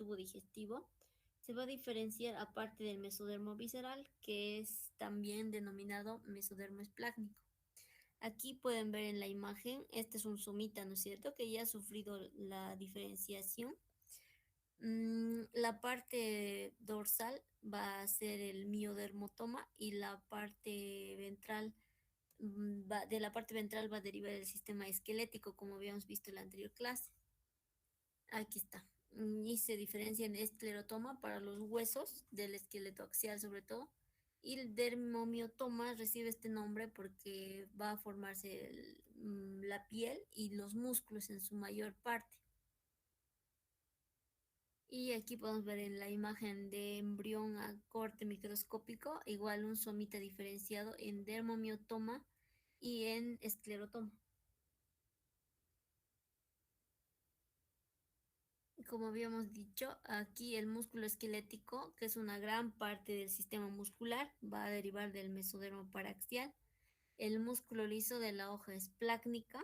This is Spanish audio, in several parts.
tubo digestivo, se va a diferenciar aparte del mesodermo visceral, que es también denominado mesodermo esplácnico. Aquí pueden ver en la imagen, este es un somita, ¿no es cierto?, que ya ha sufrido la diferenciación. La parte dorsal va a ser el miodermotoma y la parte ventral, de la parte ventral va a derivar el sistema esquelético, como habíamos visto en la anterior clase. Aquí está. Y se diferencia en esclerotoma para los huesos del esqueleto axial sobre todo. Y el dermomiotoma recibe este nombre porque va a formarse la piel y los músculos en su mayor parte. Y aquí podemos ver en la imagen de embrión a corte microscópico, igual un somita diferenciado en dermomiotoma y en esclerotoma. Como habíamos dicho, aquí el músculo esquelético, que es una gran parte del sistema muscular, va a derivar del mesodermo paraxial. El músculo liso de la hoja esplácnica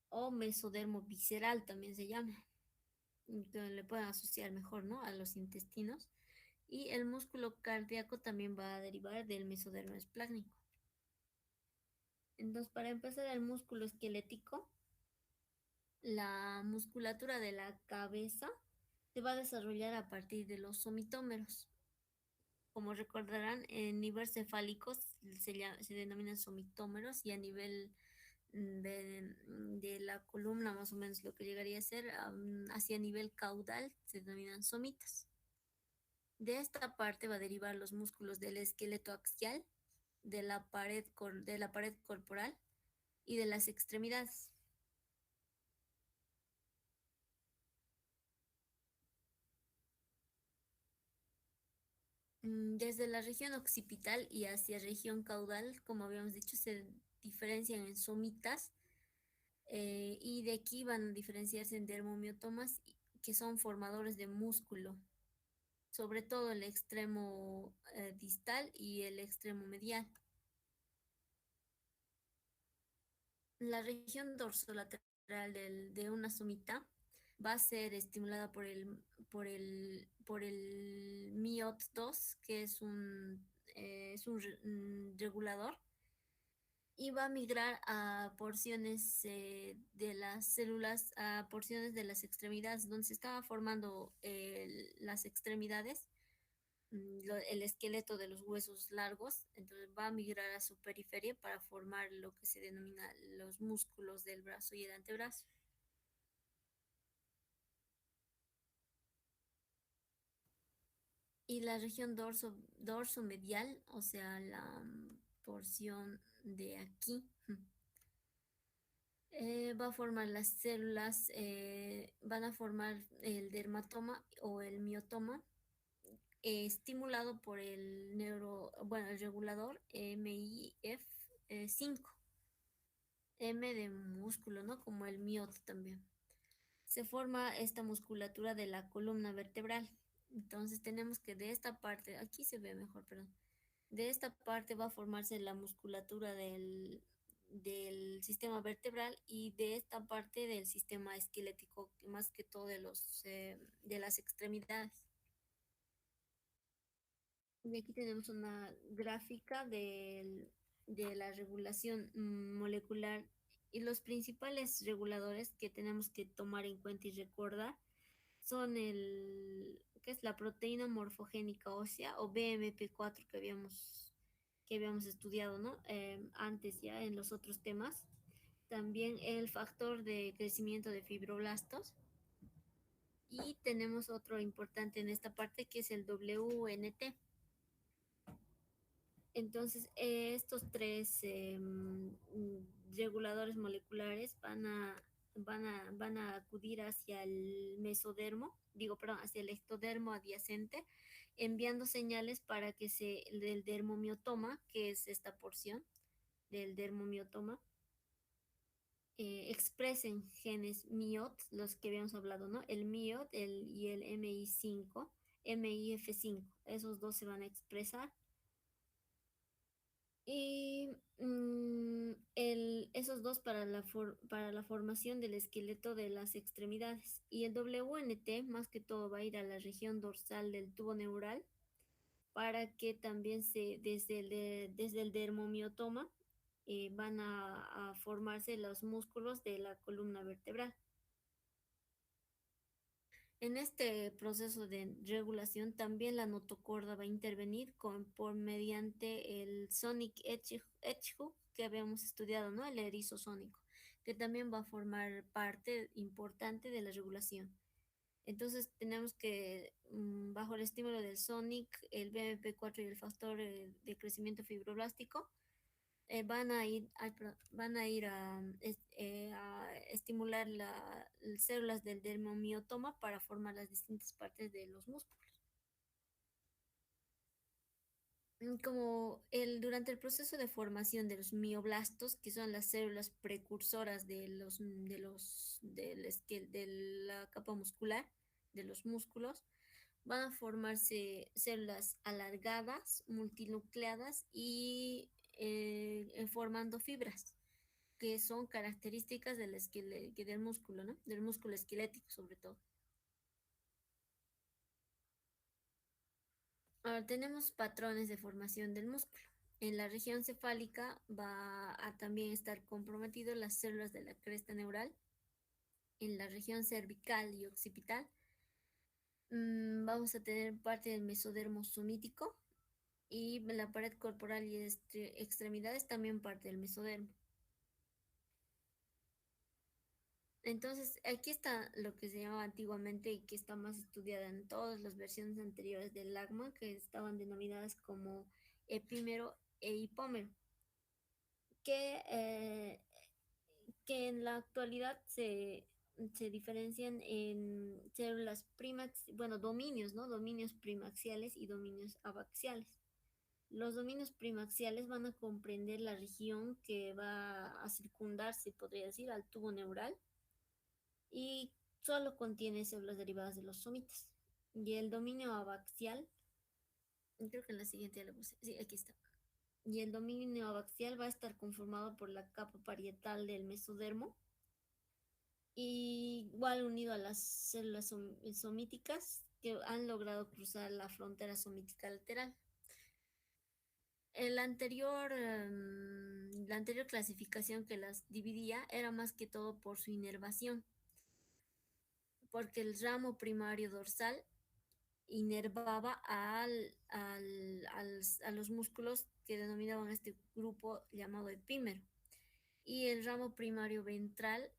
o mesodermo visceral también se llama. Entonces le pueden asociar mejor, ¿no?, a los intestinos. Y el músculo cardíaco también va a derivar del mesodermo esplácnico. Entonces, para empezar, el músculo esquelético, la musculatura de la cabeza se va a desarrollar a partir de los somitómeros. Como recordarán, en nivel cefálico se denominan somitómeros y a nivel de la columna, más o menos lo que llegaría a ser hacia nivel caudal, se denominan somitas. De esta parte va a derivar los músculos del esqueleto axial, de la pared corporal y de las extremidades. Desde la región occipital y hacia región caudal, como habíamos dicho, se diferencian en somitas, y de aquí van a diferenciarse en dermomiotomas, que son formadores de músculo, sobre todo el extremo distal y el extremo medial. La región dorsolateral de una somita va a ser estimulada por el MIOT2, que es un regulador, y va a migrar a porciones de las células, a porciones de las extremidades, donde se estaba formando las extremidades, el esqueleto de los huesos largos. Entonces va a migrar a su periferia para formar lo que se denomina los músculos del brazo y el antebrazo. Y la región dorso medial, o sea, la porción de aquí, va a formar las células, van a formar el dermatoma o el miotoma, estimulado por el regulador MIF5, M de músculo, ¿no? Como el MIOT también. Se forma esta musculatura de la columna vertebral. Entonces tenemos que de esta parte, aquí se ve mejor, perdón. De esta parte va a formarse la musculatura del sistema vertebral y de esta parte del sistema esquelético, más que todo de las extremidades. Y aquí tenemos una gráfica de la regulación molecular y los principales reguladores que tenemos que tomar en cuenta y recordar son ¿qué es la proteína morfogénica ósea o BMP4 que habíamos estudiado, ¿no? Antes ya en los otros temas. También el factor de crecimiento de fibroblastos. Y tenemos otro importante en esta parte que es el WNT. Entonces, estos tres reguladores moleculares van a acudir hacia el mesodermo, digo, perdón, hacia el ectodermo adyacente, enviando señales para que del dermomiotoma, que es esta porción del dermomiotoma, expresen genes MIOT, los que habíamos hablado, ¿no? El MIOT y el MI5, MIF5, esos dos se van a expresar. Y esos dos para la formación del esqueleto de las extremidades. Y el WNT más que todo va a ir a la región dorsal del tubo neural para que también desde el dermomiotoma van a formarse los músculos de la columna vertebral. En este proceso de regulación también la notocorda va a intervenir por mediante el Hedgehog que habíamos estudiado, ¿no? El erizo sónico, que también va a formar parte importante de la regulación. Entonces tenemos que, bajo el estímulo del Sonic, el BMP4 y el factor de crecimiento fibroblástico, van a ir a estimular las células del dermomiotoma para formar las distintas partes de los músculos. Durante el proceso de formación de los mioblastos, que son las células precursoras de la capa muscular, de los músculos, van a formarse células alargadas, multinucleadas y formando fibras, que son características del músculo, ¿no? Del músculo esquelético sobre todo. Ahora tenemos patrones de formación del músculo. En la región cefálica va a también estar comprometido las células de la cresta neural. En la región cervical y occipital vamos a tener parte del mesodermo somítico y la pared corporal y extremidades también parte del mesodermo. Entonces, aquí está lo que se llamaba antiguamente y que está más estudiada en todas las versiones anteriores del lagma, que estaban denominadas como epímero e hipómero, que, eh, que en la actualidad se diferencian en células bueno, dominios, ¿no? Dominios primaxiales y dominios abaxiales. Los dominios primaxiales van a comprender la región que va a circundar, se podría decir, al tubo neural y solo contiene células derivadas de los somitas. Y el dominio abaxial, creo que en la siguiente ya lo puse, sí, aquí está. Y el dominio abaxial va a estar conformado por la capa parietal del mesodermo, y igual unido a las células somíticas que han logrado cruzar la frontera somítica lateral. La anterior clasificación que las dividía era más que todo por su inervación, porque el ramo primario dorsal inervaba a los músculos que denominaban este grupo llamado epímero, y el ramo primario ventral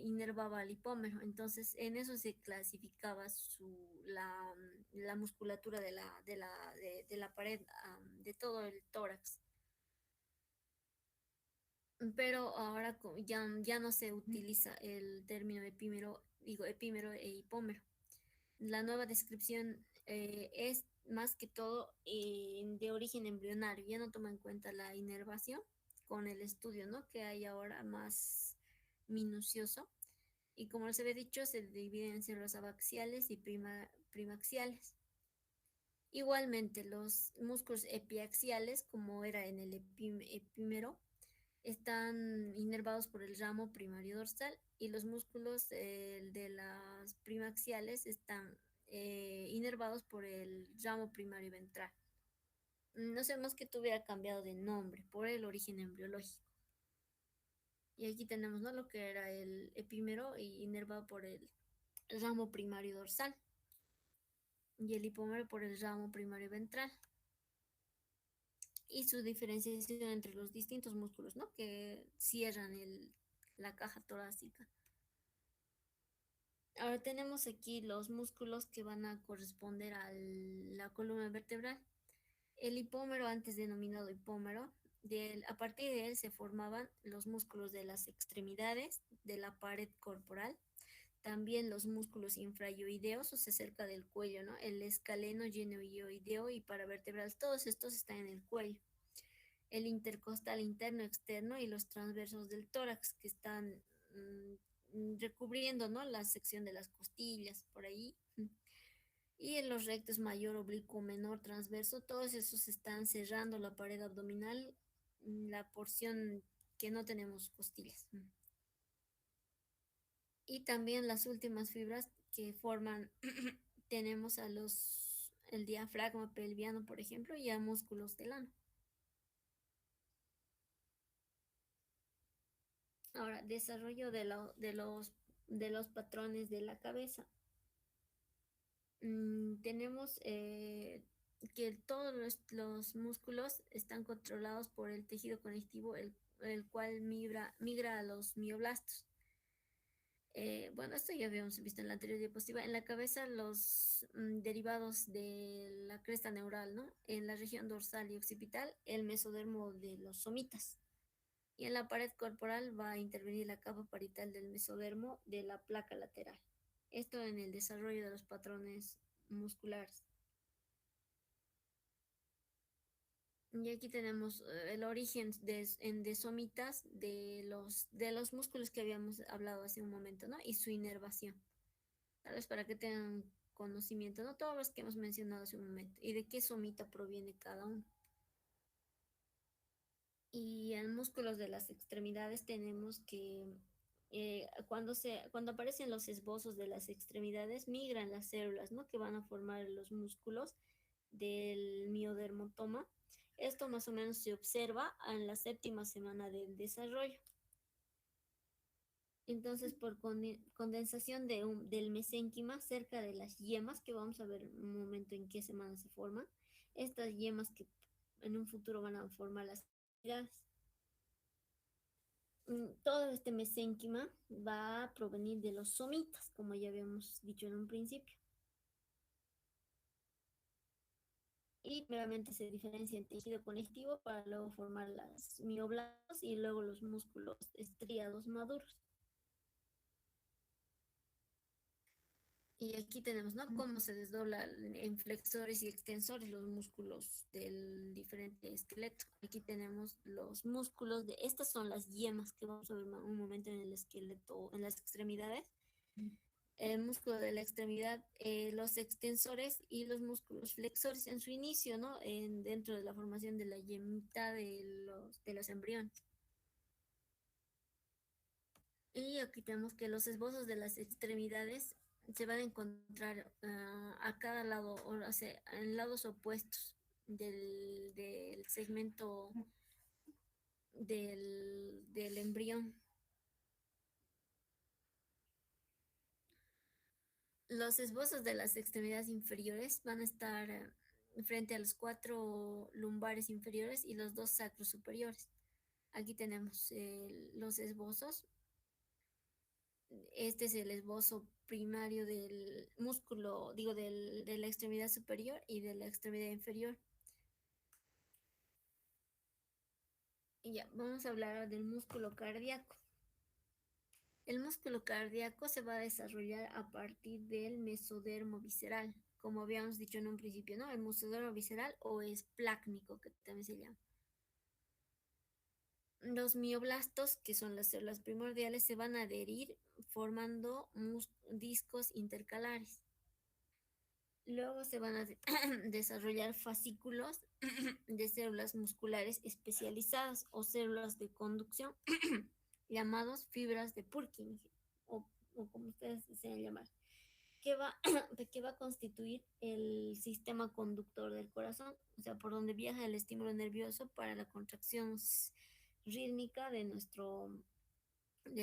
inervaba al hipómero. Entonces, en eso se clasificaba la musculatura de la pared, de todo el tórax. Pero ahora ya no se utiliza el término epímero, digo epímero e hipómero. La nueva descripción es más que todo de origen embrionario, ya no toma en cuenta la inervación con el estudio, ¿no? Que hay ahora más minucioso. Y como les había dicho, se dividen en células abaxiales y primaxiales. Igualmente, los músculos epiaxiales, como era en el epímero, están inervados por el ramo primario dorsal, y los músculos de las primaxiales están inervados por el ramo primario ventral. No sabemos que tuviera cambiado de nombre por el origen embriológico. Y aquí tenemos, ¿no?, lo que era el epímero y inervado por el ramo primario dorsal y el hipómero por el ramo primario ventral, y su diferenciación entre los distintos músculos, ¿no?, que cierran la caja torácica. Ahora tenemos aquí los músculos que van a corresponder a la columna vertebral. El hipómero, antes denominado hipómero, a partir de él se formaban los músculos de las extremidades, de la pared corporal, también los músculos infrayoideos, o sea, cerca del cuello, ¿no? El escaleno, glenoideo y paravertebral, todos estos están en el cuello. El intercostal interno, externo y los transversos del tórax, que están recubriendo, ¿no?, la sección de las costillas, por ahí. Y en los rectos mayor, oblicuo, menor, transverso, todos esos están cerrando la pared abdominal, la porción que no tenemos costillas. Y también las últimas fibras que forman, tenemos el diafragma pelviano, por ejemplo, y a músculos del ano. Ahora, desarrollo de los patrones de la cabeza. Tenemos que todos los músculos están controlados por el tejido conectivo, el cual migra a los mioblastos. Bueno, esto ya habíamos visto en la anterior diapositiva. En la cabeza, los derivados de la cresta neural, ¿no? En la región dorsal y occipital, el mesodermo de los somitas. Y en la pared corporal va a intervenir la capa parietal del mesodermo de la placa lateral. Esto en el desarrollo de los patrones musculares. Y aquí tenemos el origen de somitas de los músculos que habíamos hablado hace un momento, ¿no? Y su inervación. Tal vez para que tengan conocimiento, ¿no? Todos los que hemos mencionado hace un momento. Y de qué somita proviene cada uno. Y en músculos de las extremidades tenemos que cuando aparecen los esbozos de las extremidades, migran las células, ¿no? Que van a formar los músculos del miodermotoma. Esto más o menos se observa en la séptima semana del desarrollo. Entonces, por condensación del mesénquima cerca de las yemas, que vamos a ver un momento en qué semana se forman, estas yemas que en un futuro van a formar las extremidades. Todo este mesénquima va a provenir de los somitas, como ya habíamos dicho en un principio. Y primeramente se diferencia el tejido conectivo para luego formar las mioblastos y luego los músculos estriados maduros. Y aquí tenemos, ¿no? Cómo se desdobla en flexores y extensores los músculos del diferente esqueleto. Aquí tenemos los músculos estas son las yemas que vamos a ver un momento en el esqueleto, en las extremidades. El músculo de la extremidad, los extensores y los músculos flexores en su inicio, ¿no? Dentro de la formación de la yemita de los embriones. Y aquí tenemos que los esbozos de las extremidades se van a encontrar a cada lado, o sea, en lados opuestos del segmento del embrión. Los esbozos de las extremidades inferiores van a estar frente a los 4 lumbares inferiores y los 2 sacros superiores. Aquí tenemos los esbozos. Este es el esbozo primario del músculo, digo, de la extremidad superior y de la extremidad inferior. Y ya, vamos a hablar del músculo cardíaco. El músculo cardíaco se va a desarrollar a partir del mesodermo visceral, como habíamos dicho en un principio, ¿no? El mesodermo visceral o esplácnico, que también se llama. Los mioblastos, que son las células primordiales, se van a adherir formando discos intercalares. Luego se van a desarrollar fascículos de células musculares especializadas o células de conducción llamados fibras de Purkinje o como ustedes desean llamar, que va, que va a constituir el sistema conductor del corazón, o sea, por donde viaja el estímulo nervioso para la contracción rítmica del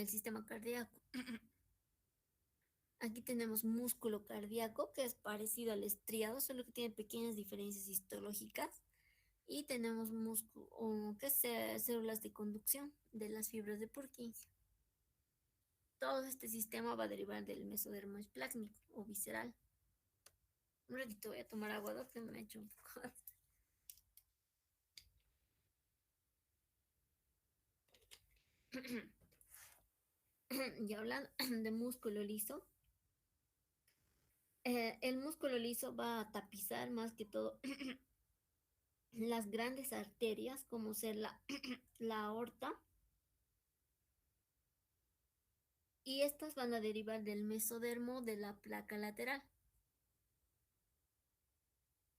sistema cardíaco. Aquí tenemos músculo cardíaco, que es parecido al estriado, solo que tiene pequeñas diferencias histológicas. Y tenemos músculo, que es células de conducción de las fibras de Purkinje. Todo este sistema va a derivar del mesodermo esplácnico o visceral. Un ratito voy a tomar agua, que me ha hecho un poco. Y hablando de músculo liso, el músculo liso va a tapizar más que todo las grandes arterias, como ser la aorta, y estas van a derivar del mesodermo de la placa lateral.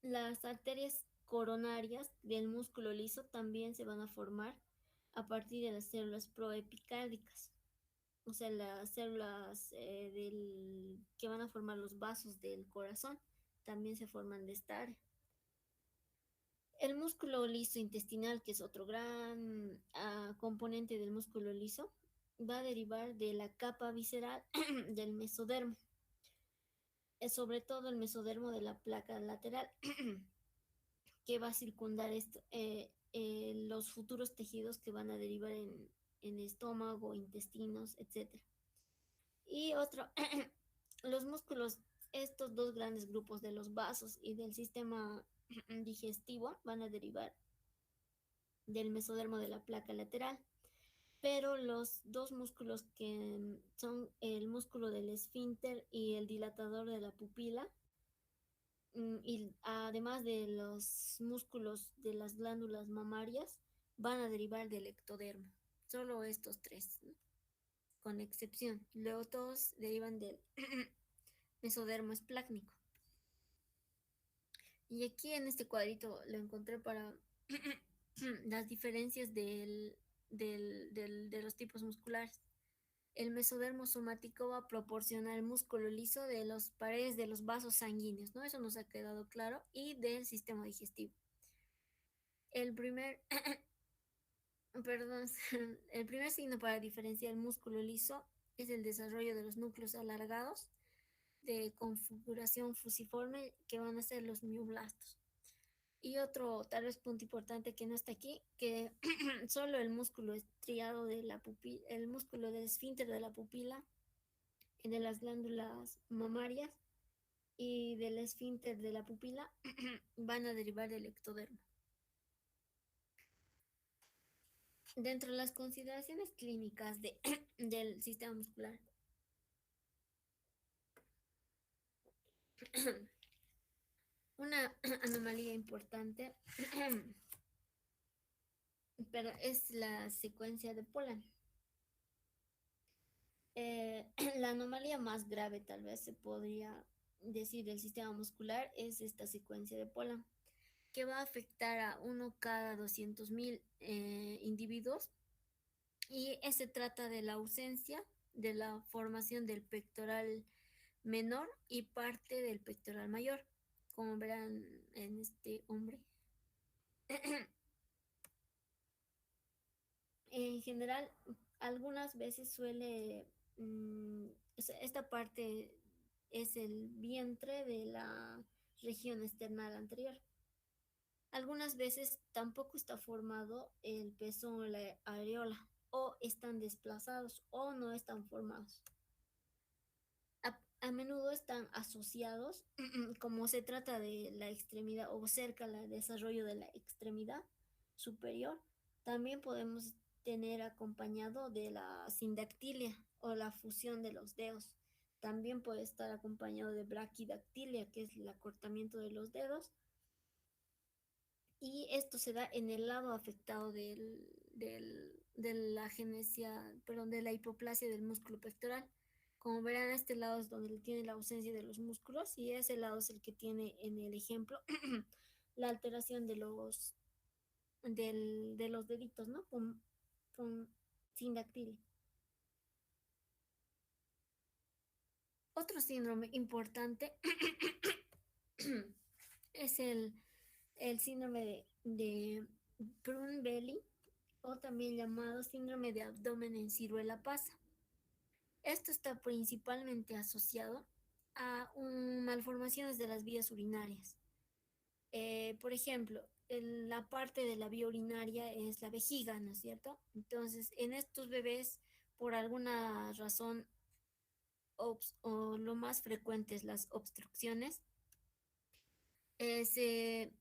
Las arterias coronarias del músculo liso también se van a formar a partir de las células proepicárdicas, o sea, las células que van a formar los vasos del corazón, también se forman de esta área. El músculo liso intestinal, que es otro gran componente del músculo liso, va a derivar de la capa visceral del mesodermo, sobre todo el mesodermo de la placa lateral, que va a circundar los futuros tejidos que van a derivar en estómago, intestinos, etcétera. Y otro, los músculos, estos dos grandes grupos de los vasos y del sistema digestivo van a derivar del mesodermo de la placa lateral, pero los dos músculos que son el músculo del esfínter y el dilatador de la pupila, y además de los músculos de las glándulas mamarias, van a derivar del ectodermo. Solo estos tres, ¿no? Con excepción. Luego todos derivan del mesodermo esplácnico. Y aquí en este cuadrito lo encontré para las diferencias de los tipos musculares. El mesodermo somático va a proporcionar el músculo liso de las paredes de los vasos sanguíneos, ¿no? Eso nos ha quedado claro. Y del sistema digestivo. El primer, perdón, el primer signo para diferenciar el músculo liso es el desarrollo de los núcleos alargados de configuración fusiforme que van a ser los mioblastos. Y otro tal vez punto importante que no está aquí, que solo el músculo estriado de la pupila, el músculo del esfínter de la pupila, de las glándulas mamarias y del esfínter de la pupila van a derivar del ectodermo. Dentro de las consideraciones clínicas del sistema muscular, una anomalía importante pero es la secuencia de Poland. La anomalía más grave, tal vez se podría decir, del sistema muscular es esta secuencia de Poland, que va a afectar a uno cada 200.000 individuos, y se trata de la ausencia de la formación del pectoral menor y parte del pectoral mayor, como verán en este hombre. En general, algunas veces o sea, esta parte es el vientre de la región external anterior. Algunas veces tampoco está formado el pezón o la areola, o están desplazados o no están formados. A menudo están asociados, como se trata de la extremidad o cerca al desarrollo de la extremidad superior. También podemos tener acompañado de la sindactilia o la fusión de los dedos. También puede estar acompañado de braquidactilia, que es el acortamiento de los dedos. Y esto se da en el lado afectado de la genesia, perdón, de la hipoplasia del músculo pectoral. Como verán, este lado es donde tiene la ausencia de los músculos, y ese lado es el que tiene en el ejemplo la alteración de los deditos, ¿no? Con sindactilia. Otro síndrome importante es el síndrome de Brun-Belly, o también llamado síndrome de abdomen en ciruela pasa. Esto está principalmente asociado a malformaciones de las vías urinarias. Por ejemplo, la parte de la vía urinaria es la vejiga, ¿no es cierto? Entonces, en estos bebés, por alguna razón, o lo más frecuente es las obstrucciones, se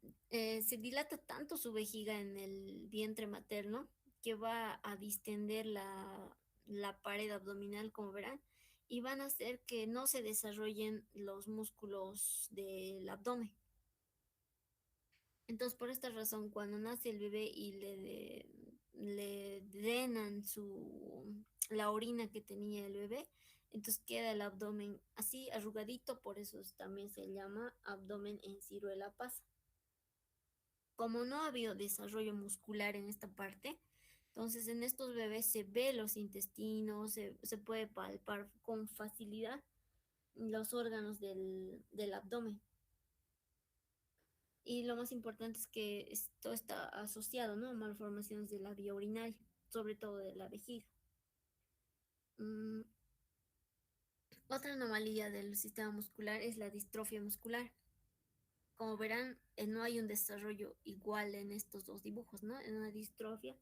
dilata tanto su vejiga en el vientre materno que va a distender la pared abdominal, como verán, y van a hacer que no se desarrollen los músculos del abdomen. Entonces, por esta razón, cuando nace el bebé y le drenan la orina que tenía el bebé, Entonces queda el abdomen así arrugadito, por eso también se llama abdomen en ciruela pasa. Como no ha habido desarrollo muscular en esta parte, entonces en estos bebés se ve los intestinos, se puede palpar con facilidad los órganos del abdomen. Y lo más importante es que esto está asociado, ¿no?, a malformaciones de la vía urinaria, sobre todo de la vejiga. Mm, Otra anomalía del sistema muscular es la distrofia muscular. Como verán, no hay un desarrollo igual en estos dos dibujos, ¿no? En una distrofia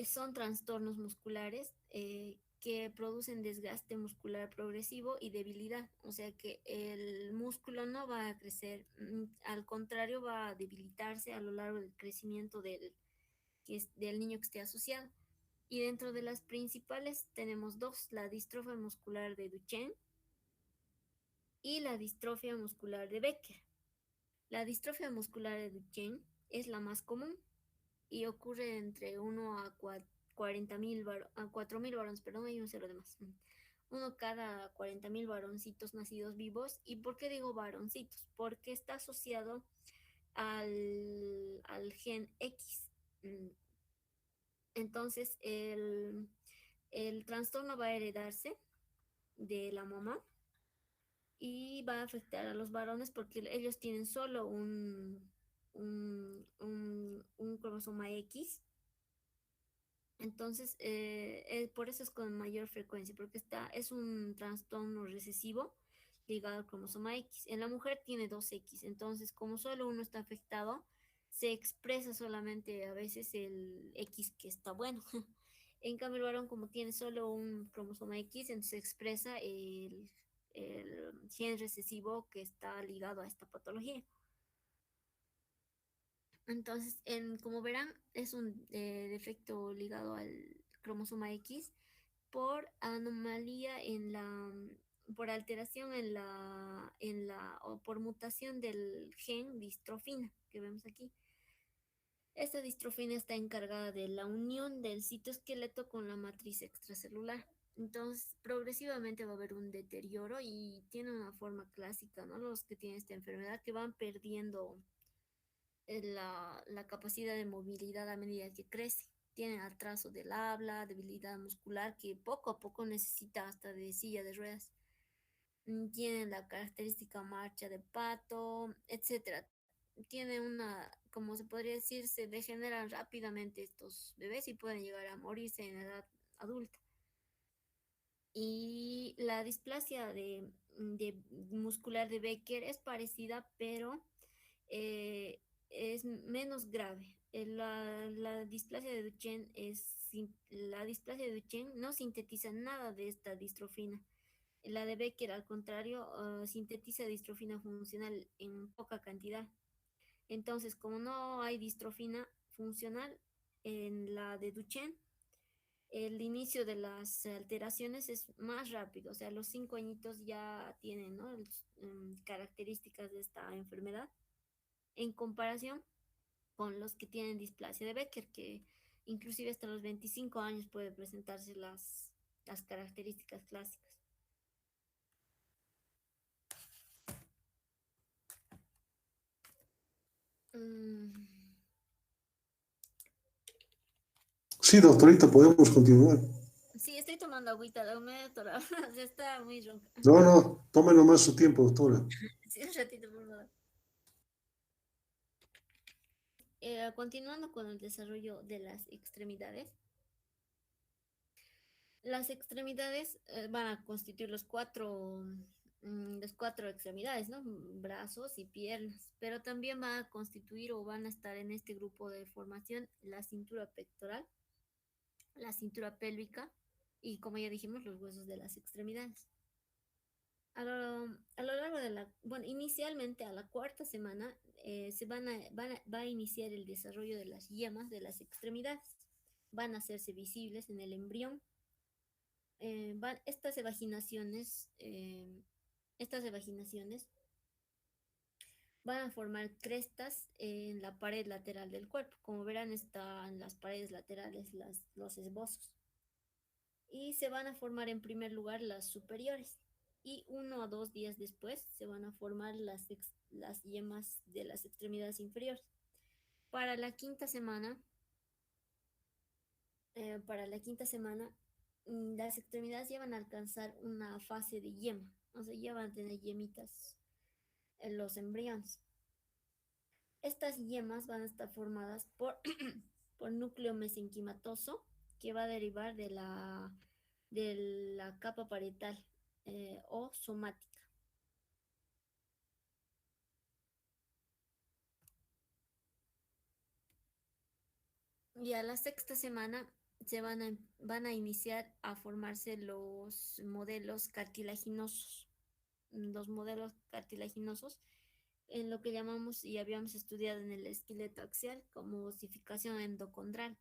son trastornos musculares que producen desgaste muscular progresivo y debilidad. O sea que el músculo no va a crecer, al contrario, va a debilitarse a lo largo del crecimiento del niño que esté asociado. Y dentro de las principales tenemos dos: la distrofia muscular de Duchenne y la distrofia muscular de Becker. La distrofia muscular de Duchenne es la más común y ocurre entre 1 a 40.000 a 4.000 varones, perdón, hay un cero de más. Uno cada 40.000 varoncitos nacidos vivos. ¿Y por qué digo varoncitos? Porque está asociado al gen X. Mm, Entonces, el trastorno va a heredarse de la mamá y va a afectar a los varones porque ellos tienen solo un cromosoma X. Entonces, por eso es con mayor frecuencia, porque es un trastorno recesivo ligado al cromosoma X. En la mujer tiene dos X, entonces como solo uno está afectado, se expresa solamente a veces el X que está bueno. En cambio, el varón, como tiene solo un cromosoma X, entonces se expresa el gen recesivo que está ligado a esta patología. Entonces, como verán, es un defecto ligado al cromosoma X por anomalía por alteración o por mutación del gen distrofina que vemos aquí. Esta distrofina está encargada de la unión del citoesqueleto con la matriz extracelular. Entonces, progresivamente va a haber un deterioro y tiene una forma clásica, ¿no? Los que tienen esta enfermedad que van perdiendo la capacidad de movilidad a medida que crece. Tienen atraso del habla, debilidad muscular que poco a poco necesita hasta de silla de ruedas. Tienen la característica marcha de pato, etcétera. Tienen como se podría decir, se degeneran rápidamente estos bebés y pueden llegar a morirse en edad adulta. Y la displasia de muscular de Becker es parecida, pero eh, es menos grave. La displasia de Duchenne la displasia de Duchenne no sintetiza nada de esta distrofina. La de Becker, al contrario, sintetiza distrofina funcional en poca cantidad. Entonces, como no hay distrofina funcional en la de Duchenne, el inicio de las alteraciones es más rápido, o sea, los 5 añitos ya tienen, ¿no?, características de esta enfermedad, en comparación con los que tienen displasia de Becker, que inclusive hasta los 25 años puede presentarse las características clásicas. Mm, Sí, doctorita, podemos continuar. sí, estoy tomando agüita, la humedad toda, ya está muy ronca. No, no, tome nomás su tiempo, doctora. Sí, un ratito, por favor. Continuando con el desarrollo de las extremidades. Las extremidades van a constituir las cuatro extremidades, ¿no? Brazos y piernas, pero también van a constituir o van a estar en este grupo de formación la cintura pectoral, la cintura pélvica y, como ya dijimos, los huesos de las extremidades. A lo largo bueno, inicialmente a la cuarta semana va a iniciar el desarrollo de las yemas de las extremidades. Van a hacerse visibles en el embrión. Estas evaginaciones van a formar crestas en la pared lateral del cuerpo. Como verán, están las paredes laterales, los esbozos. y se van a formar en primer lugar las superiores y 1 o 2 días después se van a formar las yemas de las extremidades inferiores. Para la quinta semana, para la quinta semana, las extremidades ya van a alcanzar una fase de yema, o sea, ya van a tener yemitas en los embriones. Estas yemas van a estar formadas por, por núcleo mesenquimatoso que va a derivar de la capa parietal o somática. Y a la sexta semana van a iniciar a formarse los modelos cartilaginosos. Los modelos cartilaginosos en lo que llamamos y habíamos estudiado en el esqueleto axial como osificación endocondral.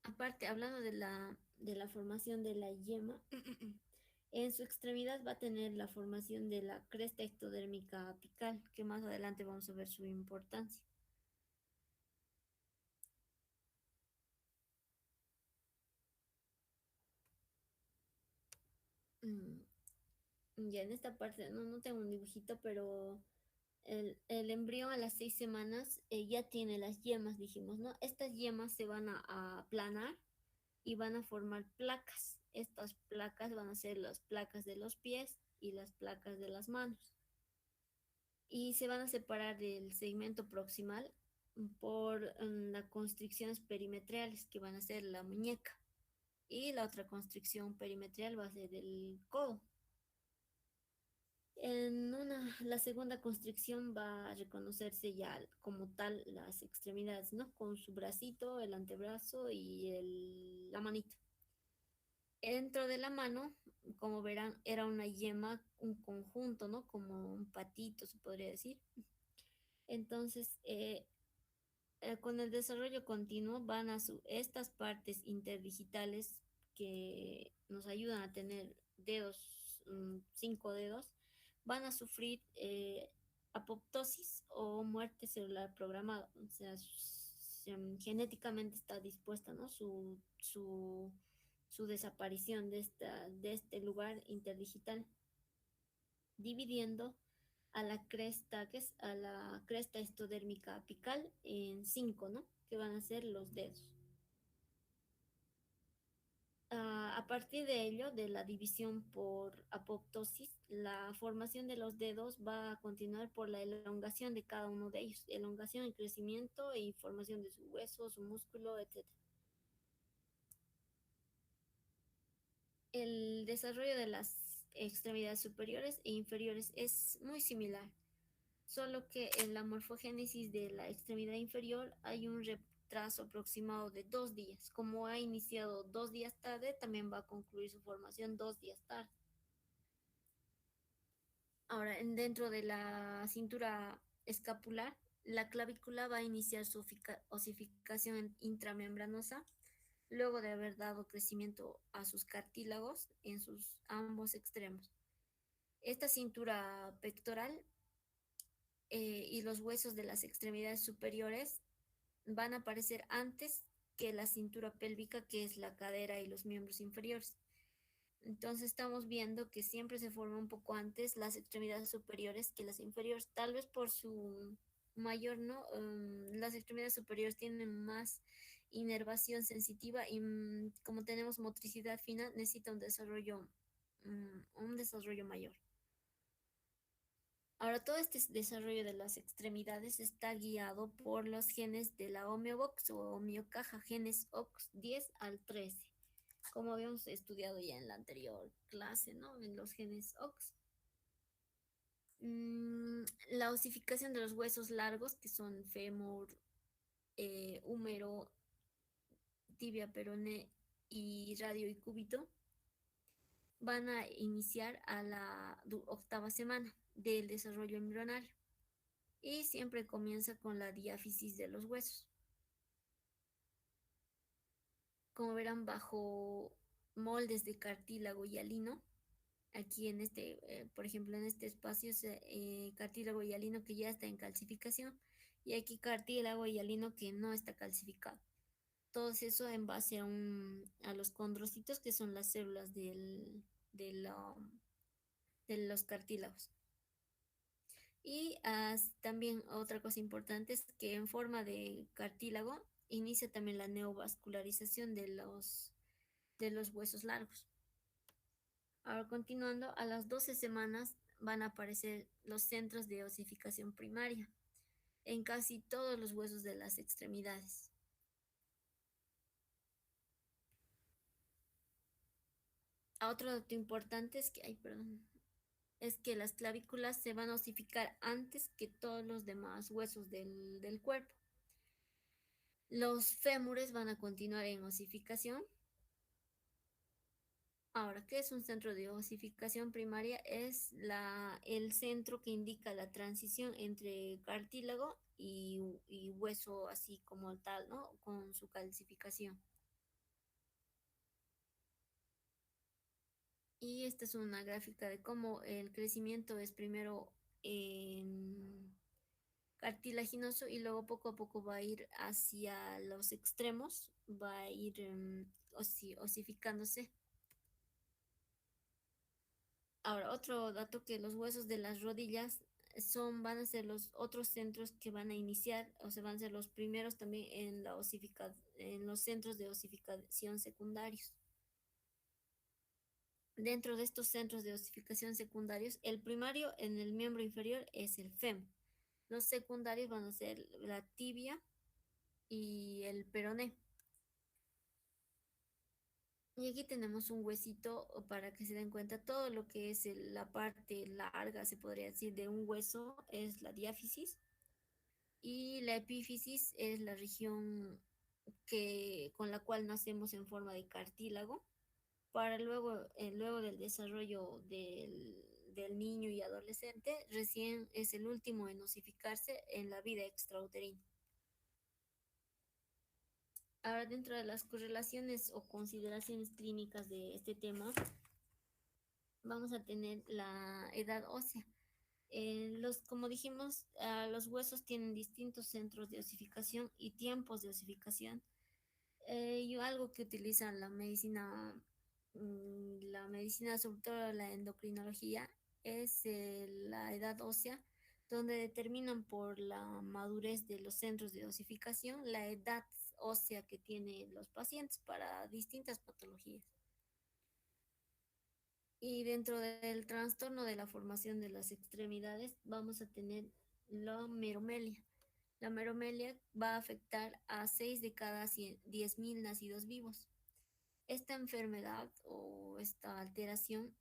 Aparte, hablando de la formación de la yema, en su extremidad va a tener la formación de la cresta ectodérmica apical, que más adelante vamos a ver su importancia. Mm, Ya en esta parte, no tengo un dibujito, pero el embrión a las 6 semanas ya tiene las yemas, dijimos, ¿no? Estas yemas se van a aplanar y van a formar placas. Estas placas van a ser las placas de los pies y las placas de las manos. Y se van a separar del segmento proximal por las constricciones perimetrales que van a ser la muñeca. Y la otra constricción perimetral va a ser el codo. La segunda constricción va a reconocerse ya como tal las extremidades, ¿no? Con su bracito, el antebrazo y la manita. Dentro de la mano, como verán, era una yema, un conjunto, ¿no? Como un patito, se podría decir. Entonces, con el desarrollo continuo estas partes interdigitales que nos ayudan a tener dedos, 5 dedos, van a sufrir apoptosis o muerte celular programada. O sea, genéticamente está dispuesta, ¿no? Su desaparición de este lugar interdigital, dividiendo a la cresta estodérmica apical en 5, ¿no? Que van a ser los dedos. A partir de ello, de la división por apoptosis, la formación de los dedos va a continuar por la elongación de cada uno de ellos, elongación y crecimiento y formación de su hueso, su músculo, etc. El desarrollo de las extremidades superiores e inferiores es muy similar, solo que en la morfogénesis de la extremidad inferior hay un retraso aproximado de 2 días. Como ha iniciado 2 días tarde, también va a concluir su formación 2 días tarde. Ahora, dentro de la cintura escapular, la clavícula va a iniciar su osificación intramembranosa luego de haber dado crecimiento a sus cartílagos en sus ambos extremos. Esta cintura pectoral y los huesos de las extremidades superiores van a aparecer antes que la cintura pélvica, que es la cadera y los miembros inferiores. Entonces estamos viendo que siempre se forma un poco antes las extremidades superiores que las inferiores, tal vez por su mayor, ¿no? Las extremidades superiores tienen más inervación sensitiva y como tenemos motricidad fina, necesita un desarrollo mayor. Ahora, todo este desarrollo de las extremidades está guiado por los genes de la homeobox o homeocaja, genes OX10 al 13, como habíamos estudiado ya en la anterior clase, ¿no? En los genes OX. La osificación de los huesos largos, que son fémur, húmero, tibia, peroné y radio y cúbito, van a iniciar a la 8ª semana del desarrollo embrionario y siempre comienza con la diáfisis de los huesos. Como verán, bajo moldes de cartílago y hialino, aquí por ejemplo, en este espacio es cartílago hialino que ya está en calcificación y aquí cartílago y hialino que no está calcificado. Todo eso en base a los condrocitos, que son las células de, la- de los cartílagos. Y también otra cosa importante es que en forma de cartílago inicia también la neovascularización de los huesos largos. Ahora continuando, a las 12 semanas van a aparecer los centros de osificación primaria en casi todos los huesos de las extremidades. Otro dato importante es que, ay, perdón, es que las clavículas se van a osificar antes que todos los demás huesos del cuerpo. Los fémures van a continuar en osificación. Ahora, ¿qué es un centro de osificación primaria? Es el centro que indica la transición entre cartílago y hueso así como tal, ¿no? Con su calcificación. Y esta es una gráfica de cómo el crecimiento es primero en cartilaginoso y luego poco a poco va a ir hacia los extremos, va a ir osificándose. Ahora, otro dato que los huesos de las rodillas van a ser los otros centros que van a iniciar, o sea, van a ser los primeros también en los centros de osificación secundarios. Dentro de estos centros de osificación secundarios, el primario en el miembro inferior es el fémur. Los secundarios van a ser la tibia y el peroné. Y aquí tenemos un huesito para que se den cuenta todo lo que es la parte larga, se podría decir, de un hueso es la diáfisis y la epífisis es la región con la cual nacemos en forma de cartílago para luego del desarrollo del niño y adolescente, recién es el último en osificarse en la vida extrauterina. Ahora, dentro de las correlaciones o consideraciones clínicas de este tema, vamos a tener la edad ósea. Como dijimos, los huesos tienen distintos centros de osificación y tiempos de osificación. Y algo que utiliza la medicina, sobre todo la endocrinología, es la edad ósea, donde determinan por la madurez de los centros de osificación la edad ósea que tienen los pacientes para distintas patologías. Y dentro del trastorno de la formación de las extremidades vamos a tener la meromelia. La meromelia va a afectar a 6 de cada 10.000 nacidos vivos. Esta enfermedad o esta alteración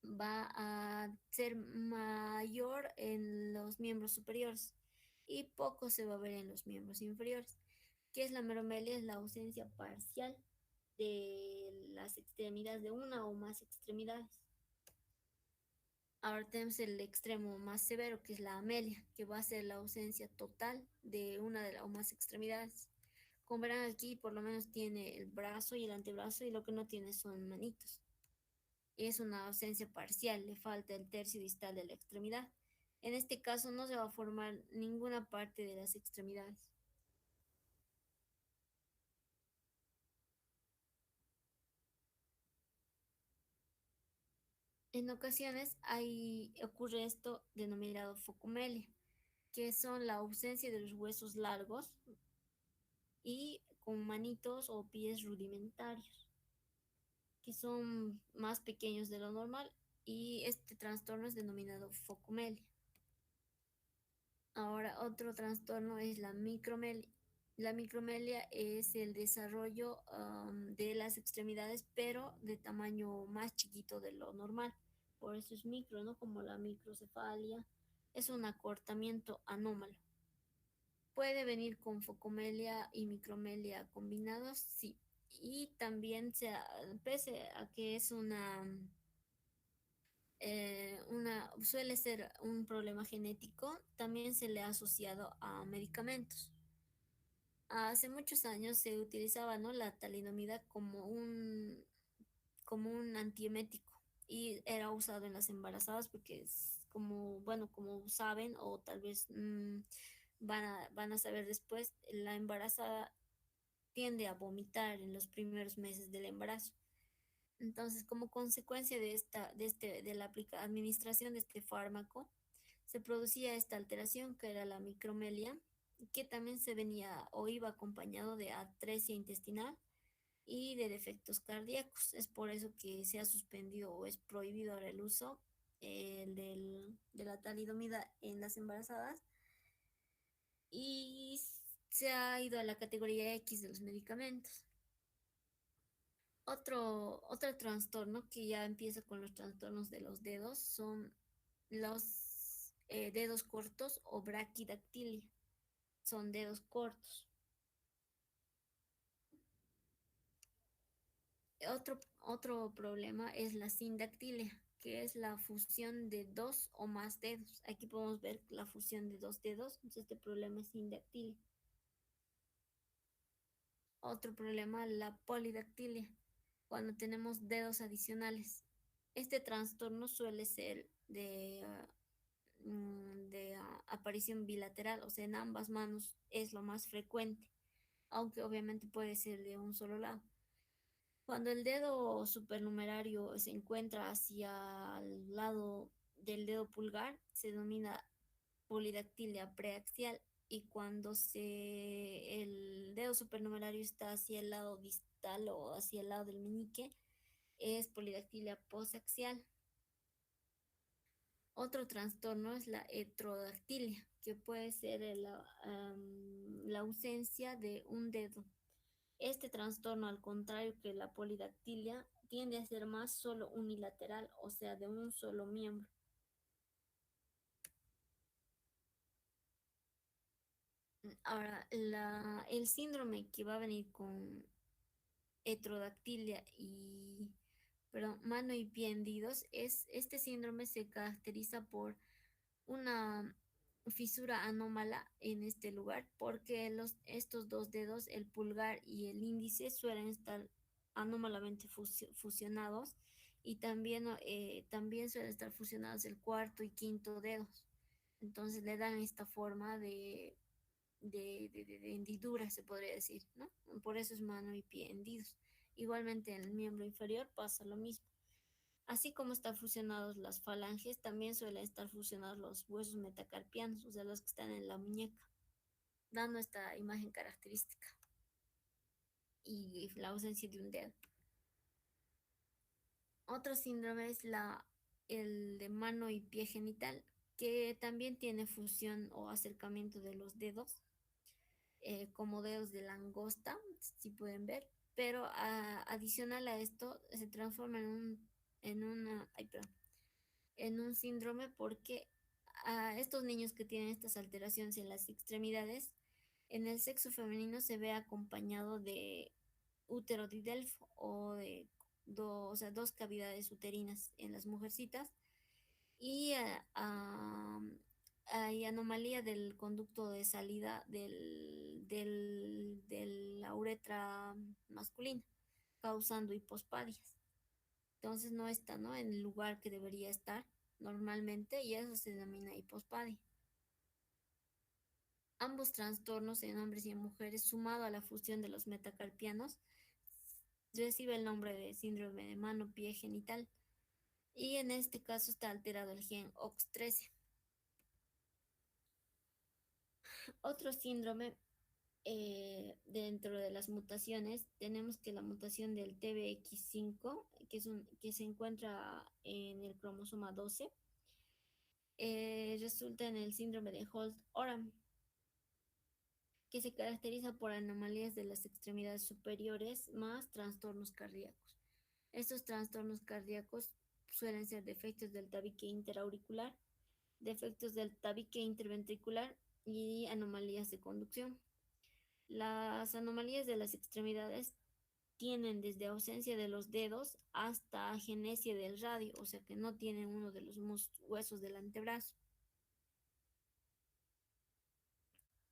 va a ser mayor en los miembros superiores y poco se va a ver en los miembros inferiores. ¿Qué es la meromelia? Es la ausencia parcial de las extremidades, de una o más extremidades. Ahora tenemos el extremo más severo, que es la amelia, que va a ser la ausencia total de una o más extremidades. Como verán aquí, por lo menos tiene el brazo y el antebrazo y lo que no tiene son manitos. Es una ausencia parcial, le falta el tercio distal de la extremidad. En este caso no se va a formar ninguna parte de las extremidades. En ocasiones ocurre esto denominado focomelia, que son la ausencia de los huesos largos y con manitos o pies rudimentarios, que son más pequeños de lo normal, y este trastorno es denominado focomelia. Ahora, otro trastorno es la micromelia. La micromelia es el desarrollo de las extremidades, pero de tamaño más chiquito de lo normal. Por eso es micro, ¿no? Como la microcefalia. Es un acortamiento anómalo. ¿Puede venir con focomelia y micromelia combinados? Sí. Y también, pese a que es suele ser un problema genético, también se le ha asociado a medicamentos. Hace muchos años se utilizaba, ¿no?, la talidomida como un antiemético y era usado en las embarazadas porque como, bueno, como saben o tal vez van a saber después, la embarazada tiende a vomitar en los primeros meses del embarazo. Entonces, como consecuencia de la administración de este fármaco, se producía esta alteración que era la micromelia, que también se venía o iba acompañado de atresia intestinal y de defectos cardíacos. Es por eso que se ha suspendido o es prohibido ahora el uso de la talidomida en las embarazadas y se ha ido a la categoría X de los medicamentos. Otro trastorno que ya empieza con los trastornos de los dedos son los dedos cortos o braquidactilia. Son dedos cortos. Otro problema es la sindactilia, que es la fusión de dos o más dedos. Aquí podemos ver la fusión de dos dedos, entonces este problema es sindactilia. Otro problema, la polidactilia, cuando tenemos dedos adicionales. Este trastorno suele ser de aparición bilateral, o sea, en ambas manos es lo más frecuente, aunque obviamente puede ser de un solo lado. Cuando el dedo supernumerario se encuentra hacia el lado del dedo pulgar, se denomina polidactilia preaxial y cuando el dedo supernumerario está hacia el lado distal o hacia el lado del meñique, es polidactilia posaxial. Otro trastorno es la heterodactilia, que puede ser la ausencia de un dedo. Este trastorno, al contrario que la polidactilia, tiende a ser más solo unilateral, o sea, de un solo miembro. Ahora, el síndrome que va a venir con heterodactilia y, perdón, mano y pie hendidos, este síndrome se caracteriza por una fisura anómala en este lugar porque estos dos dedos, el pulgar y el índice, suelen estar anómalamente fusionados y también suelen estar fusionados el cuarto y quinto dedos. Entonces le dan esta forma de hendidura, se podría decir, ¿no? Por eso es mano y pie hendidos. Igualmente en el miembro inferior pasa lo mismo. Así como están fusionados las falanges, también suelen estar fusionados los huesos metacarpianos, o sea, los que están en la muñeca, dando esta imagen característica y la ausencia de un dedo. Otro síndrome es el de mano y pie genital, que también tiene fusión o acercamiento de los dedos, como dedos de langosta, si pueden ver, pero adicional a esto se transforma en un síndrome porque a estos niños que tienen estas alteraciones en las extremidades, en el sexo femenino se ve acompañado de útero didelfo o sea, dos cavidades uterinas en las mujercitas y hay anomalía del conducto de salida de la uretra masculina, causando hipospadias. Entonces no está, ¿no?, en el lugar que debería estar normalmente y eso se denomina hipospadia. Ambos trastornos en hombres y en mujeres, sumado a la fusión de los metacarpianos, recibe el nombre de síndrome de mano-pie genital y en este caso está alterado el gen OX13. Otro síndrome dentro de las mutaciones tenemos que la mutación del TBX5, que se encuentra en el cromosoma 12, resulta en el síndrome de Holt-Oram, que se caracteriza por anomalías de las extremidades superiores más trastornos cardíacos. Estos trastornos cardíacos suelen ser defectos del tabique interauricular, defectos del tabique interventricular y anomalías de conducción. Las anomalías de las extremidades tienen desde ausencia de los dedos hasta agenesia del radio, o sea que no tienen uno de los huesos del antebrazo.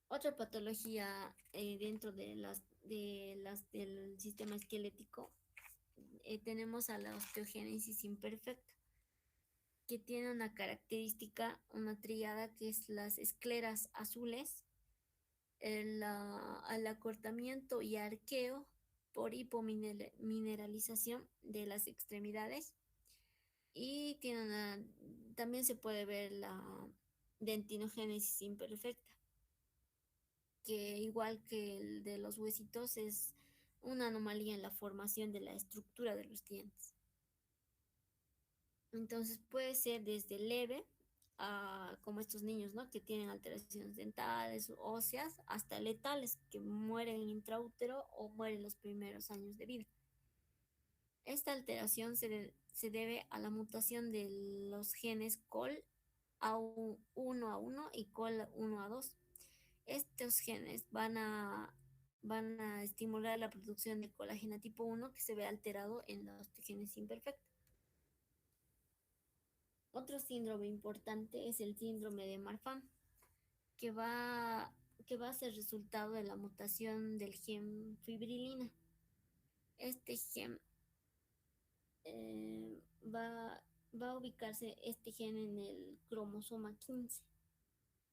Otra patología dentro del sistema esquelético, tenemos a la osteogénesis imperfecta. que tiene una característica, una tríada, que es las escleras azules, el acortamiento y arqueo por hipomineralización de las extremidades y también se puede ver la dentinogénesis imperfecta, que igual que el de los huesitos es una anomalía en la formación de la estructura de los dientes. Entonces puede ser desde leve, como estos niños, ¿no? Que tienen alteraciones dentales o óseas, hasta letales, que mueren intraútero o mueren los primeros años de vida. Esta alteración se debe a la mutación de los genes COL A1A1 y COL 1A2. Estos genes van a estimular la producción de colágeno tipo 1 que se ve alterado en los genes imperfectos. Otro síndrome importante es el síndrome de Marfan, que va, que va a ser resultado de la mutación del gen fibrilina. Este gen eh, va, va a ubicarse este gen en el cromosoma 15.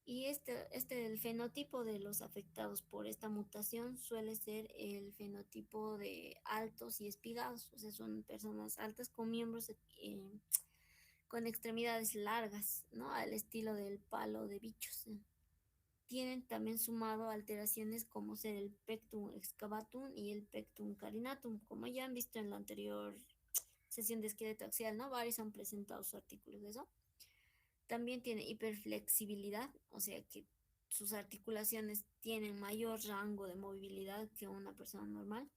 Y el fenotipo de los afectados por esta mutación suele ser el fenotipo de altos y espigados, o sea, son personas altas con miembros con extremidades largas, ¿no? Al estilo del palo de bichos. Tienen también sumado alteraciones como ser el pectum excavatum y el pectum carinatum, como ya han visto en la anterior sesión de esqueleto axial, ¿no? Varios han presentado sus artículos de eso. También tiene hiperflexibilidad, o sea que sus articulaciones tienen mayor rango de movilidad que una persona normal.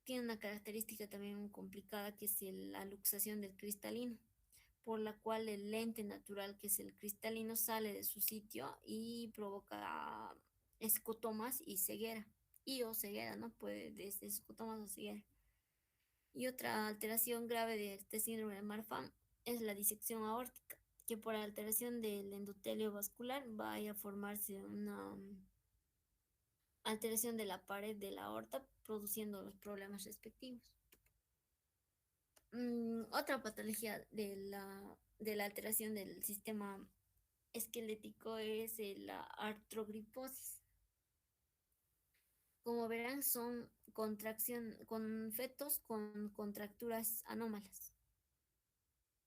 Tiene una característica también complicada que es la luxación del cristalino, por la cual el lente natural, que es el cristalino, sale de su sitio y provoca escotomas y ceguera, y o ceguera, ¿no? Puede desde escotomas o ceguera. Y otra alteración grave de este síndrome de Marfan es la disección aórtica, que por alteración del endotelio vascular va a formarse una alteración de la pared de la aorta, produciendo los problemas respectivos. Otra patología de la alteración del sistema esquelético es la artrogriposis. Como verán, son con fetos con contracturas anómalas.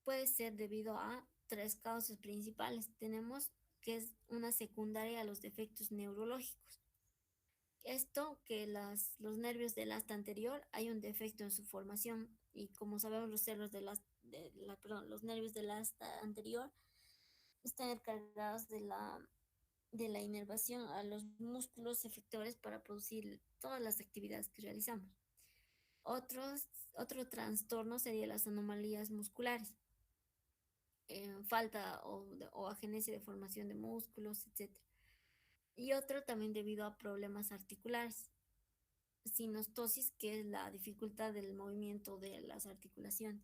Puede ser debido a tres causas principales. Tenemos que es una secundaria a los defectos neurológicos. Esto que los nervios del asta anterior hay un defecto en su formación y como sabemos los cerros los nervios del asta anterior están encargados de la inervación a los músculos efectores para producir todas las actividades que realizamos. Otro trastorno sería las anomalías musculares, falta o agenesia de formación de músculos, etc. Y otro también debido a problemas articulares, sinostosis, que es la dificultad del movimiento de las articulaciones.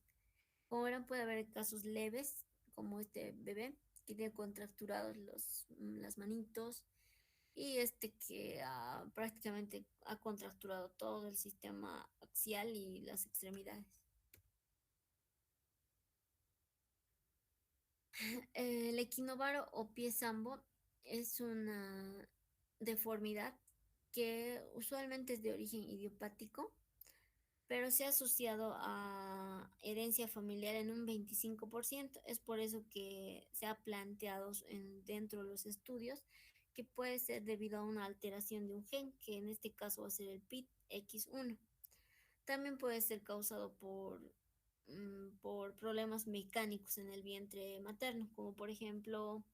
Como verán, puede haber casos leves, como este bebé que tiene contracturados las manitos y este que prácticamente ha contracturado todo el sistema axial y las extremidades. El equinovaro o pie sambo es una deformidad que usualmente es de origen idiopático, pero se ha asociado a herencia familiar en un 25%. Es por eso que se ha planteado dentro de los estudios que puede ser debido a una alteración de un gen, que en este caso va a ser el PIT-X1. También puede ser causado por problemas mecánicos en el vientre materno, como por ejemplo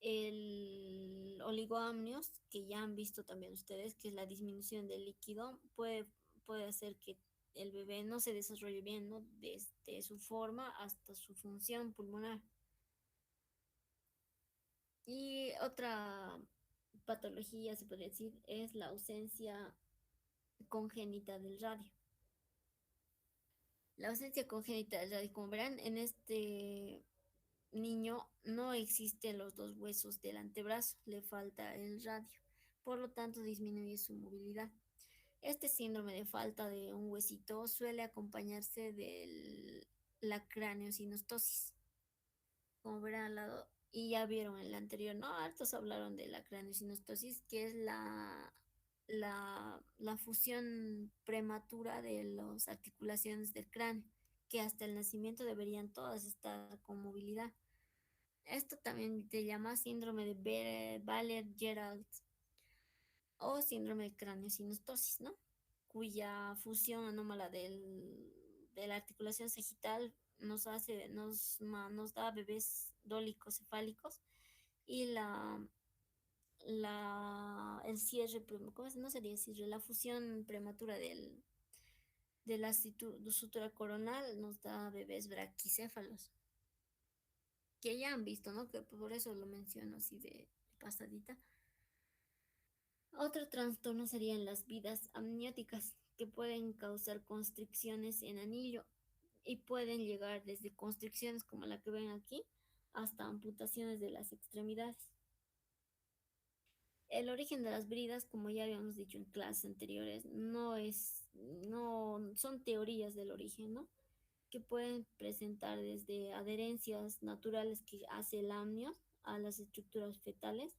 el oligoamnios, que ya han visto también ustedes, que es la disminución del líquido, puede hacer que el bebé no se desarrolle bien, ¿no? Desde su forma hasta su función pulmonar. Y otra patología, se podría decir, es la ausencia congénita del radio. La ausencia congénita del radio, como verán, en este niño no existen los dos huesos del antebrazo, le falta el radio, por lo tanto disminuye su movilidad. Este síndrome de falta de un huesito suele acompañarse la craneosinostosis, como verán al lado, y ya vieron el anterior, ¿no? Hartos hablaron de la craneosinostosis, que es la fusión prematura de las articulaciones del cráneo, que hasta el nacimiento deberían todas estar con movilidad. Esto también te llama síndrome de Baller-Gerald o síndrome de craneosinostosis, ¿no? Cuya fusión anómala de la articulación sagital nos da bebés dólicos cefálicos y el cierre, ¿cómo no sería cierre? La fusión prematura de la sutura coronal nos da bebés braquicéfalos, que ya han visto, ¿no? Que por eso lo menciono así de pasadita. Otro trastorno serían las vidas amnióticas, que pueden causar constricciones en anillo y pueden llegar desde constricciones como la que ven aquí hasta amputaciones de las extremidades. El origen de las bridas, como ya habíamos dicho en clases anteriores, no son teorías del origen, ¿no? Que pueden presentar desde adherencias naturales que hace el amnio a las estructuras fetales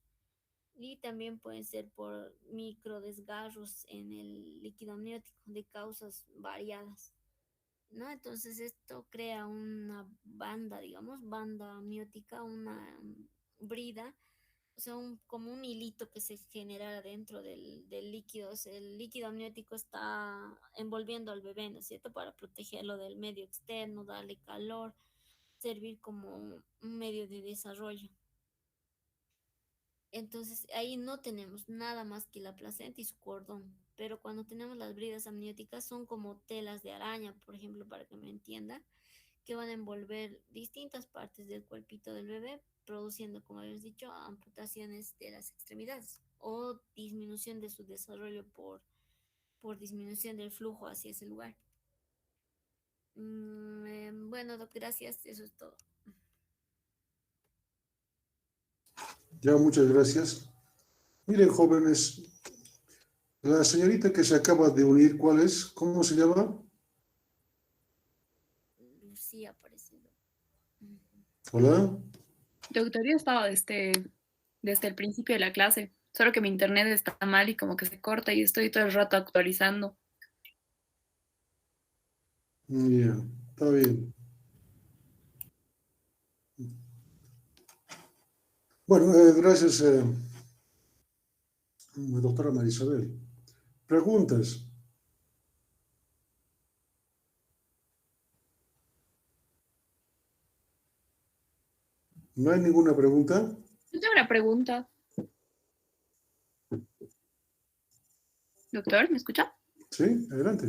y también pueden ser por microdesgarros en el líquido amniótico de causas variadas, ¿no? Entonces esto crea una banda, digamos, banda amniótica, una brida, o sea, como un hilito que se genera dentro del líquido. O sea, el líquido amniótico está envolviendo al bebé, ¿no es cierto? Para protegerlo del medio externo, darle calor, servir como un medio de desarrollo. Entonces ahí no tenemos nada más que la placenta y su cordón, pero cuando tenemos las bridas amnióticas son como telas de araña, por ejemplo, para que me entiendan, que van a envolver distintas partes del cuerpito del bebé, produciendo, como habíamos dicho, amputaciones de las extremidades o disminución de su desarrollo por disminución del flujo hacia ese lugar. Bueno, Doc, gracias, eso es todo. Ya, muchas gracias. Miren, jóvenes, la señorita que se acaba de unir, ¿cuál es? ¿Cómo se llama? Lucía aparecido. Hola. Doctor, yo estaba desde el principio de la clase, solo que mi internet está mal y como que se corta y estoy todo el rato actualizando. Ya, está bien. Bueno, gracias, doctora Marisabel. ¿Preguntas? ¿No hay ninguna pregunta? Yo tengo una pregunta. Doctor, ¿me escucha? Sí, adelante.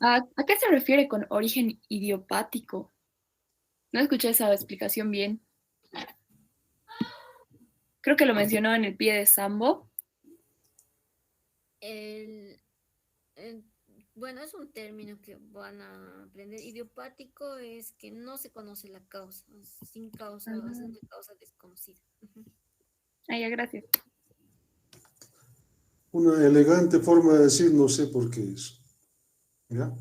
¿A qué se refiere con origen idiopático? No escuché esa explicación bien. Creo que lo mencionó en el pie de Sambo. El, el- bueno, es un término que van a aprender. Idiopático es que no se conoce la causa, sin causa, es una causa desconocida. Ujú. Ah, ya, gracias. Una elegante forma de decir no sé por qué es. ¿Ya?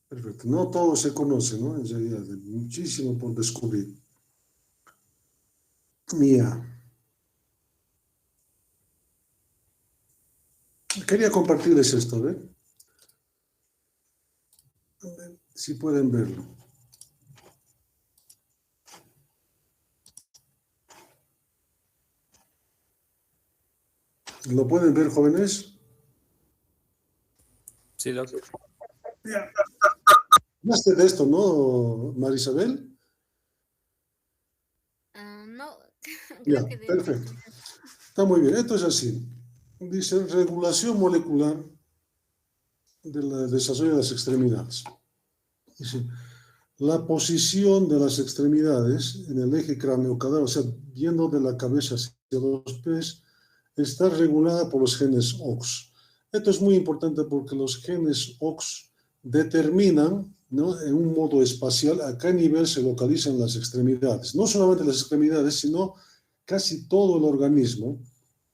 Perfecto. No todo se conoce, ¿no? En realidad, hay muchísimo por descubrir. Mía. Quería compartirles esto, ¿ven? Si pueden verlo. ¿Lo pueden ver, jóvenes? Sí, doctor. Hablaste de esto, ¿no, Marisabel? No, Ya, creo que de hecho perfecto. Está muy bien. Esto es así. Dice regulación molecular del desarrollo de las extremidades. Dice, la posición de las extremidades en el eje craneocaudal, o sea, yendo de la cabeza hacia los pies, está regulada por los genes OX. Esto es muy importante porque los genes OX determinan, ¿no?, en un modo espacial a qué nivel se localizan las extremidades. No solamente las extremidades, sino casi todo el organismo,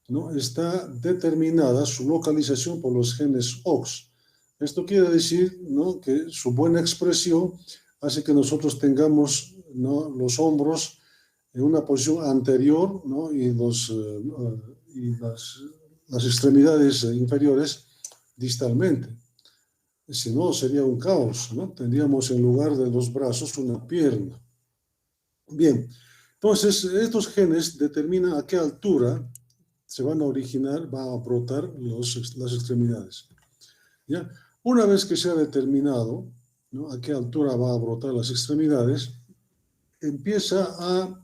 ¿no?, está determinada su localización por los genes OX. Esto quiere decir, ¿no?, que su buena expresión hace que nosotros tengamos, ¿no?, los hombros en una posición anterior, ¿no?, y las extremidades inferiores distalmente. Si no, sería un caos, ¿no? Tendríamos en lugar de los brazos una pierna. Bien, entonces estos genes determinan a qué altura se van a originar, van a brotar las extremidades. ¿Ya? Una vez que se ha determinado, ¿no?, a qué altura va a brotar las extremidades, empieza a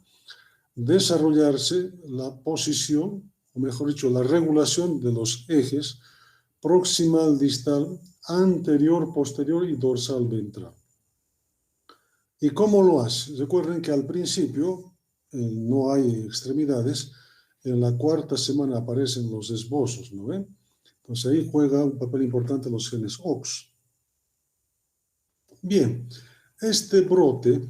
desarrollarse la posición, o mejor dicho, la regulación de los ejes proximal, distal, anterior, posterior y dorsal ventral. ¿Y cómo lo hace? Recuerden que al principio no hay extremidades. En la cuarta semana aparecen los esbozos, ¿no ven? Entonces ahí juega un papel importante los genes OX. Bien, este brote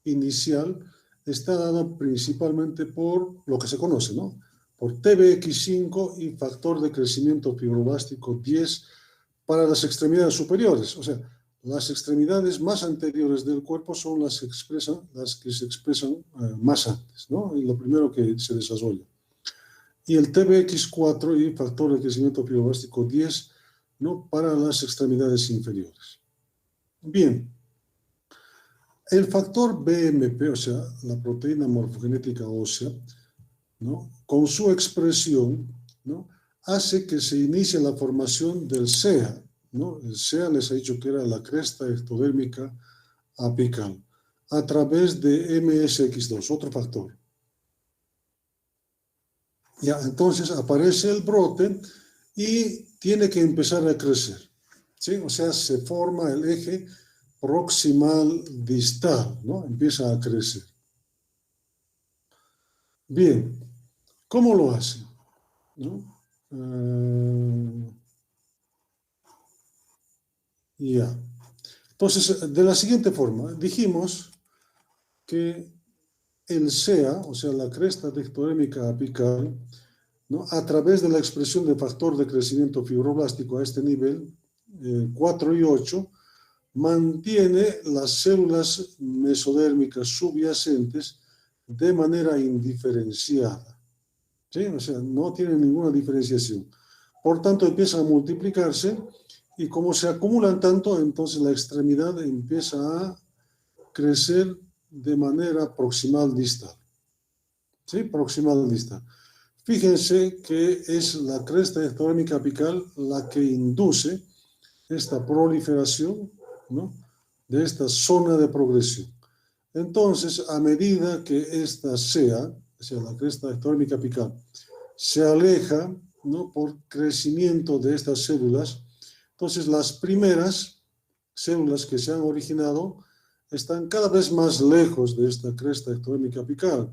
inicial está dado principalmente por lo que se conoce, ¿no?, por TBX5 y factor de crecimiento fibroblástico 10 para las extremidades superiores. O sea, las extremidades más anteriores del cuerpo son las que se expresan más antes, ¿no? Y lo primero que se desarrolla. Y el TBX4 y factor de crecimiento fibroblástico 10, ¿no?, para las extremidades inferiores. Bien, el factor BMP, o sea, la proteína morfogenética ósea, ¿no?, con su expresión, ¿no?, hace que se inicie la formación del CEA, ¿no? El CEA les he dicho que era la cresta ectodérmica apical, a través de MSX2, otro factor. Ya, entonces aparece el brote y tiene que empezar a crecer, ¿sí? O sea, se forma el eje proximal distal, ¿no? Empieza a crecer. Bien, ¿cómo lo hace? ¿No? Ya. Entonces, de la siguiente forma, dijimos que el CEA, o sea, la cresta ectodérmica apical, ¿no?, a través de la expresión de factor de crecimiento fibroblástico a este nivel, 4 y 8, mantiene las células mesodérmicas subyacentes de manera indiferenciada. ¿Sí? O sea, no tienen ninguna diferenciación. Por tanto, empiezan a multiplicarse y como se acumulan tanto, entonces la extremidad empieza a crecer de manera proximal distal. ¿Sí? Proximal distal. Fíjense que es la cresta ectodérmica apical la que induce esta proliferación, ¿no?, de esta zona de progresión. Entonces, a medida que esta sea, o sea, la cresta ectodérmica apical, se aleja, ¿no?, por crecimiento de estas células, entonces las primeras células que se han originado están cada vez más lejos de esta cresta ectodérmica apical.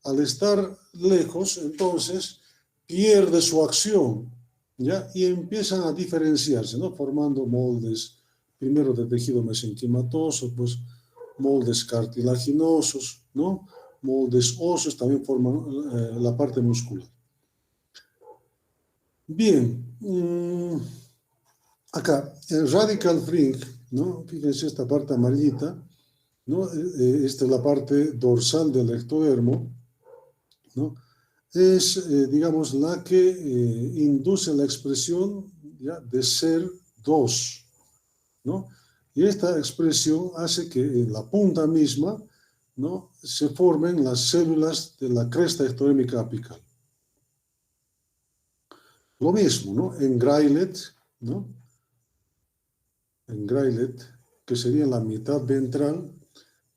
Al estar lejos, entonces, pierde su acción, ¿ya? Y empiezan a diferenciarse, ¿no?, formando moldes, primero de tejido mesenquimatoso, pues moldes cartilaginosos, ¿no?, moldes óseos, también forman la parte muscular. Bien, acá, el radical fringe, ¿no?, fíjense esta parte amarillita, ¿no?, esta es la parte dorsal del ectodermo, ¿no?, es, digamos, la que induce la expresión, ¿ya?, de SER2, ¿no? Y esta expresión hace que en la punta misma, ¿no?, se formen las células de la cresta ectodérmica apical. Lo mismo, ¿no?, en Greilet, ¿no?, en Greilet, que sería la mitad ventral,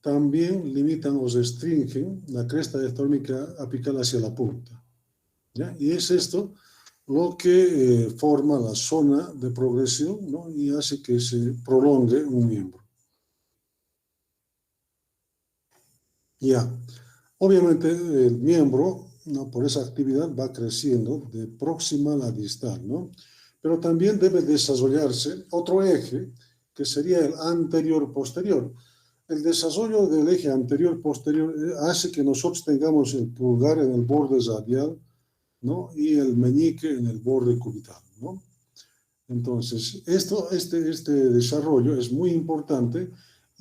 también limitan o restringen la cresta ectodérmica apical hacia la punta, ¿ya? Y es esto lo que forma la zona de progresión, ¿no?, y hace que se prolongue un miembro. Ya, obviamente el miembro, ¿no?, por esa actividad va creciendo de proximal a distal, ¿no? Pero también debe desarrollarse otro eje, que sería el anterior-posterior. El desarrollo del eje anterior-posterior hace que nosotros tengamos el pulgar en el borde radial, ¿no?, y el meñique en el borde cubital, ¿no? Entonces, este desarrollo es muy importante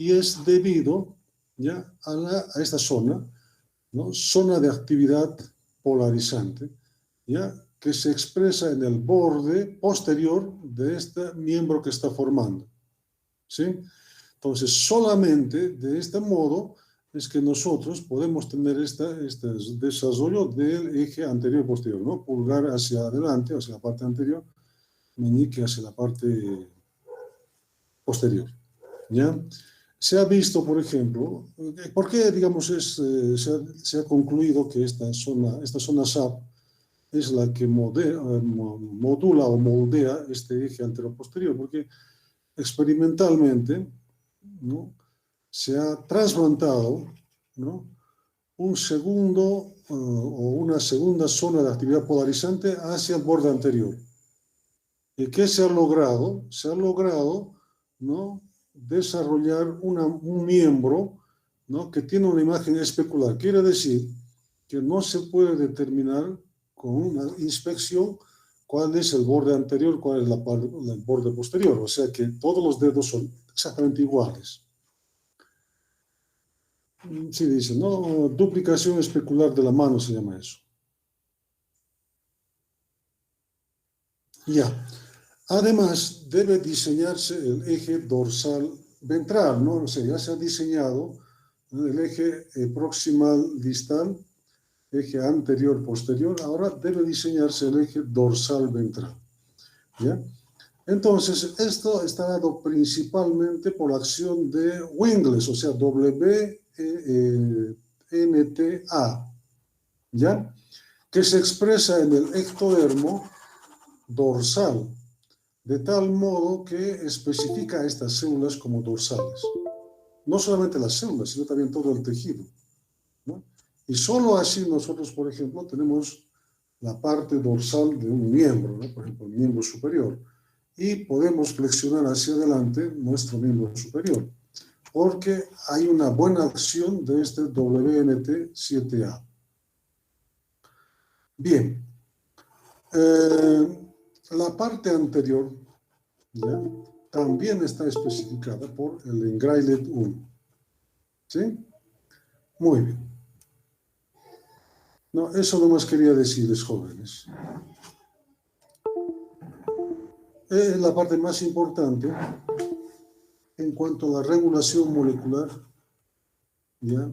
y es debido ya a esta zona, ¿no? Zona de actividad polarizante, ¿ya? Que se expresa en el borde posterior de este miembro que está formando, ¿sí? Entonces, solamente de este modo es que nosotros podemos tener este desarrollo del eje anterior y posterior, ¿no? Pulgar hacia adelante, hacia la parte anterior, meñique hacia la parte posterior, ¿ya? Se ha visto, por ejemplo, ¿por qué, digamos, se ha concluido que esta zona SAP es la que modula o moldea este eje anteroposterior? Porque experimentalmente, ¿no? Se ha trasplantado, ¿no? Un segundo o una segunda zona de actividad polarizante hacia el borde anterior. ¿Y qué se ha logrado? Se ha logrado, ¿no? Desarrollar un miembro, ¿no? Que tiene una imagen especular. Quiere decir que no se puede determinar con una inspección cuál es el borde anterior, cuál es el borde posterior. O sea que todos los dedos son exactamente iguales. Sí, dice, ¿no? Duplicación especular de la mano se llama eso. Ya. Además, debe diseñarse el eje dorsal ventral, ¿no? O sea, ya se ha diseñado, ¿no? El eje proximal distal, eje anterior posterior, ahora debe diseñarse el eje dorsal ventral, ¿ya? Entonces, esto está dado principalmente por la acción de Wingles, o sea, WNTA, ¿ya? Que se expresa en el ectodermo dorsal, de tal modo que especifica a estas células como dorsales. No solamente las células, sino también todo el tejido, ¿no? Y solo así nosotros, por ejemplo, tenemos la parte dorsal de un miembro, ¿no? Por ejemplo, el miembro superior, y podemos flexionar hacia adelante nuestro miembro superior, porque hay una buena acción de este WNT7A. Bien, la parte anterior, ¿ya? También está especificada por el Engrailet 1. ¿Sí? Muy bien. No, eso nomás quería decirles, jóvenes. Es la parte más importante en cuanto a la regulación molecular, ¿ya?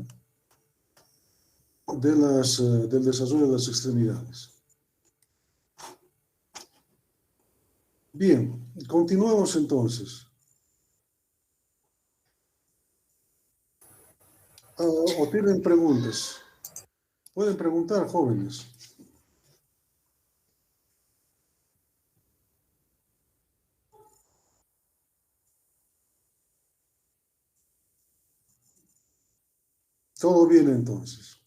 Del desarrollo de las extremidades. Bien, continuamos entonces. ¿O tienen preguntas? Pueden preguntar, jóvenes. Todo bien entonces.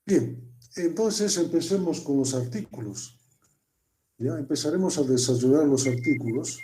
Bien, entonces empecemos con los artículos. Ya empezaremos a desarrollar los artículos.